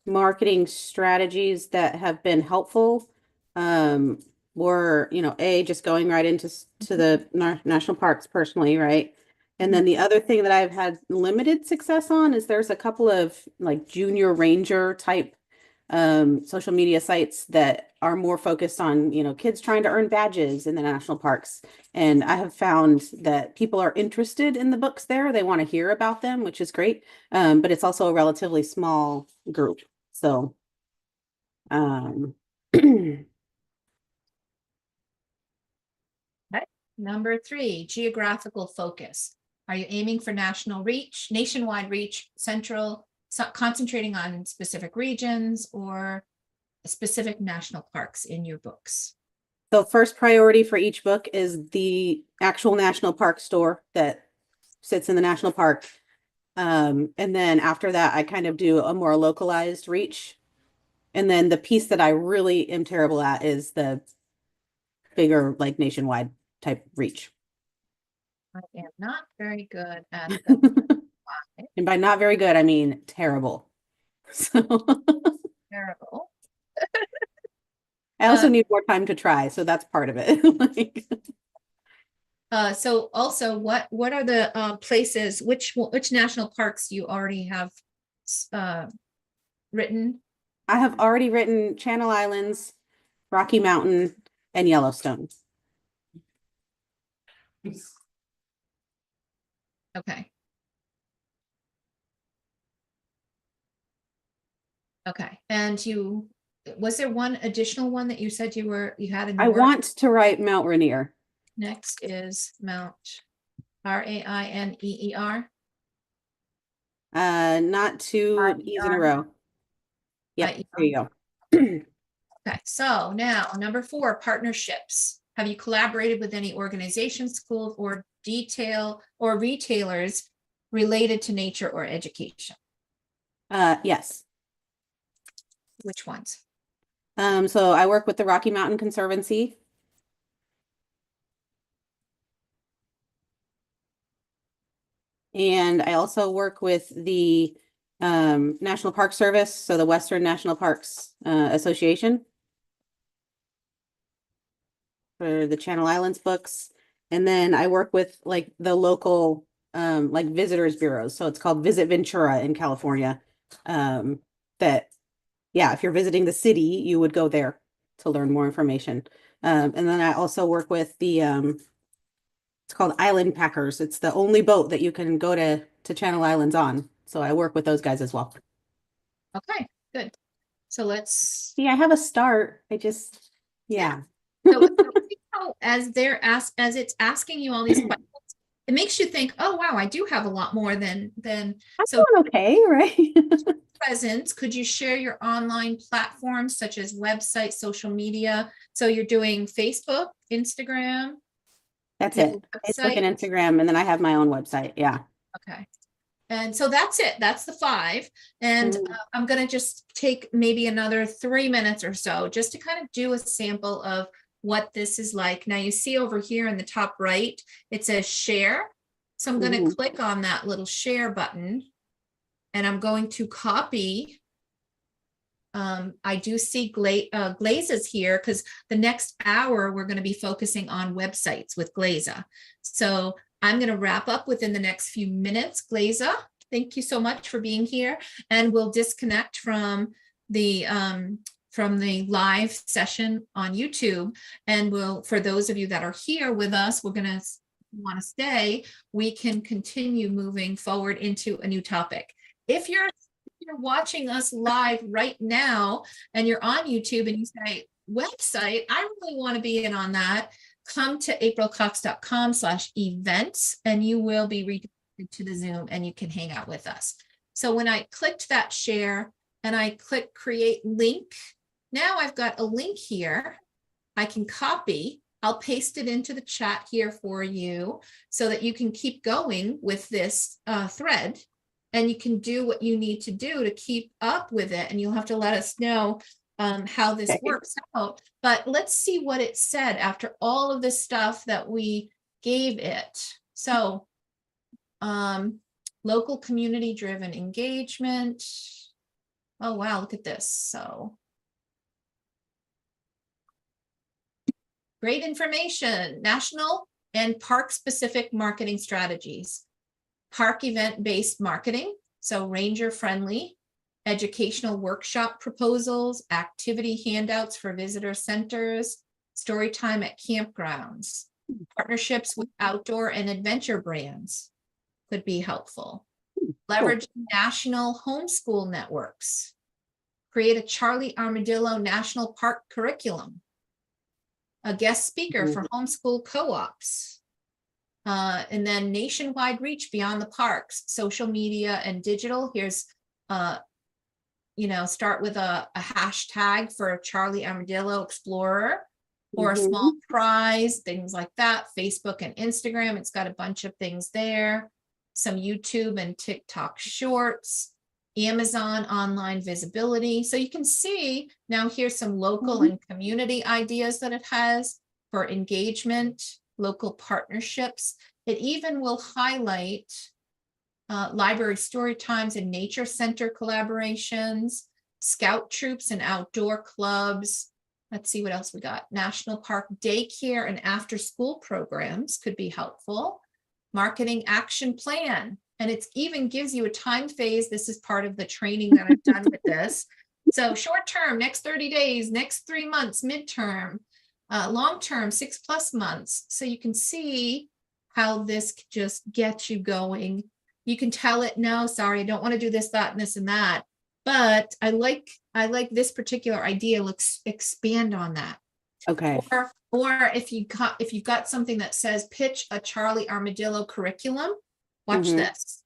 marketing strategies that have been helpful were, just going right into to the national parks personally, right? And then the other thing that I've had limited success on is there's a couple of like junior ranger type social media sites that are more focused on, kids trying to earn badges in the national parks. And I have found that people are interested in the books there. They want to hear about them, which is great. But it's also a relatively small group. So, Number 3, geographical focus. Are you aiming for nationwide reach, concentrating on specific regions or specific national parks in your books? So first priority for each book is the actual national park store that sits in the national park. And then after that, I kind of do a more localized reach. And then the piece that I really am terrible at is the bigger, like nationwide type reach. I am not very good at the And by not very good, I mean terrible. So terrible. I also need more time to try, so that's part of it. So also, what are the places? Which national parks you already have written? I have already written Channel Islands, Rocky Mountain, and Yellowstone. Okay. Okay. And was there one additional one that you said you had in I your work? want to write Mount Rainier. Next is Mount Rainer. Not two E's in a row. Yep, there you go. Okay, so now number 4, partnerships. Have you collaborated with any organizations, schools, or retailers related to nature or education? Yes. Which ones? So I work with the Rocky Mountain Conservancy. And I also work with the National Park Service, so the Western National Parks Association for the Channel Islands books. And then I work with like the local like visitors bureaus. So it's called Visit Ventura in California. That, yeah, if you're visiting the city, you would go there to learn more information. And then I also work with the it's called Island Packers. It's the only boat that you can go to Channel Islands on. So I work with those guys as well. Okay, good. So let's. Yeah, I have a start. Yeah. So as it's asking you all these questions, it makes you think, oh wow, I do have a lot more than. I'm doing okay, right? Presence. Could you share your online platforms such as website, social media? So you're doing Facebook, Instagram. That's it. Facebook and Instagram, and then I have my own website. Yeah. Okay. And so that's it. That's the 5. And I'm going to just take maybe another 3 minutes or so just to kind of do a sample of what this is like. Now you see over here in the top right, it says share. So I'm going to click on that little share button and I'm going to copy. I do see Glazes here because the next hour we're going to be focusing on websites with Glaza. So I'm going to wrap up within the next few minutes. Glaza, thank you so much for being here. And we'll disconnect from the live session on YouTube. And for those of you that are here with us, we're going to want to stay. We can continue moving forward into a new topic. If you're watching us live right now and you're on YouTube and you say, website, I really want to be in on that, come to aprilcox.com/events and you will be redirected to the Zoom and you can hang out with us. So when I clicked that share and I click create link, now I've got a link here. I can copy. I'll paste it into the chat here for you so that you can keep going with this thread. And you can do what you need to do to keep up with it. And you'll have to let us know how this works out. But let's see what it said after all of this stuff that we gave it. So local community driven engagement. Oh, wow, look at this. So great information, national and park-specific marketing strategies, park event-based marketing, so ranger-friendly, educational workshop proposals, activity handouts for visitor centers, story time at campgrounds, partnerships with outdoor and adventure brands could be helpful. Leverage national homeschool networks. Create a Charlie Armadillo National Park curriculum. A guest speaker for homeschool co-ops. And then nationwide reach beyond the parks, social media and digital. Here's, start with a hashtag for Charlie Armadillo Explorer or a small prize, things like that. Facebook and Instagram, it's got a bunch of things there. Some YouTube and TikTok shorts, Amazon online visibility. So you can see now here's some local and community ideas that it has for engagement, local partnerships. It even will highlight library story times and nature center collaborations, scout troops and outdoor clubs. Let's see what else we got. National park daycare and after school programs could be helpful. Marketing action plan. And it even gives you a time phase. This is part of the training that I've done with this. So short term, next 30 days, next 3 months, midterm, long term, 6+ months. So you can see how this just gets you going. You can tell it, no, sorry, I don't want to do this, that, and this and that. But I like this particular idea. Let's expand on that. Okay. Or if you've got something that says pitch a Charlie Armadillo curriculum, watch this.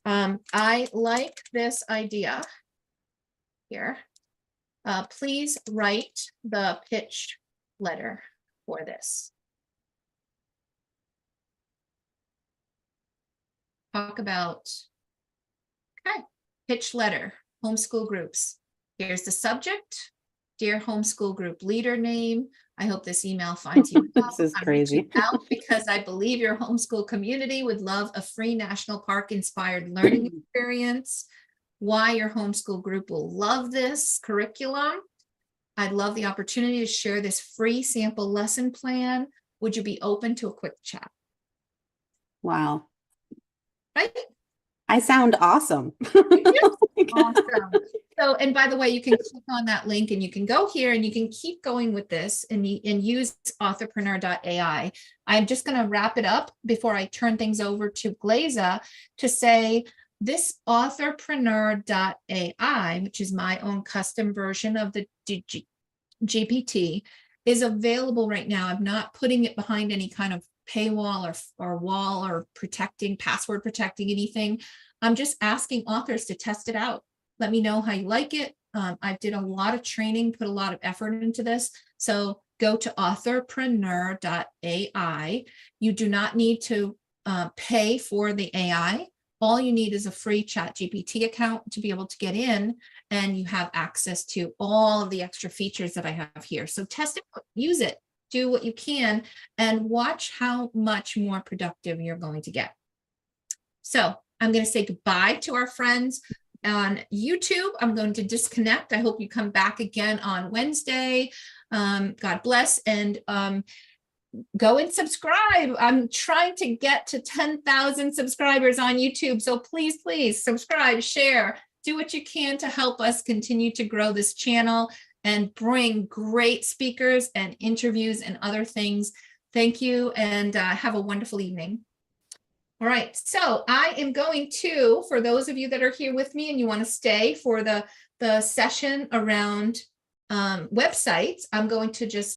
I like this idea here. Please write the pitch letter for this. Talk about, okay, pitch letter, homeschool groups. Here's the subject. Dear homeschool group leader name. I hope this email finds you well. This is crazy. I'm reaching out because I believe your homeschool community would love a free national park inspired learning experience. Why your homeschool group will love this curriculum. I'd love the opportunity to share this free sample lesson plan. Would you be open to a quick chat? Wow. Right? I sound awesome. Awesome. So, and by the way, you can click on that link and you can go here and you can keep going with this and use authorpreneur.ai. I'm just going to wrap it up before I turn things over to Glaza to say this authorpreneur.ai, which is my own custom version of the GPT, is available right now. I'm not putting it behind any kind of paywall or wall or password protecting anything. I'm just asking authors to test it out. Let me know how you like it. I did a lot of training, put a lot of effort into this. So go to authorpreneur.ai. You do not need to pay for the AI. All you need is a free ChatGPT account to be able to get in, and you have access to all of the extra features that I have here. So test it, use it, do what you can, and watch how much more productive you're going to get. So I'm going to say goodbye to our friends on YouTube. I'm going to disconnect. I hope you come back again on Wednesday. God bless, and go and subscribe. I'm trying to get to 10,000 subscribers on YouTube. So please, please subscribe, share, do what you can to help us continue to grow this channel and bring great speakers and interviews and other things. Thank you, and have a wonderful evening. All right, so I am going to, for those of you that are here with me and you want to stay for the session around websites, I'm going to just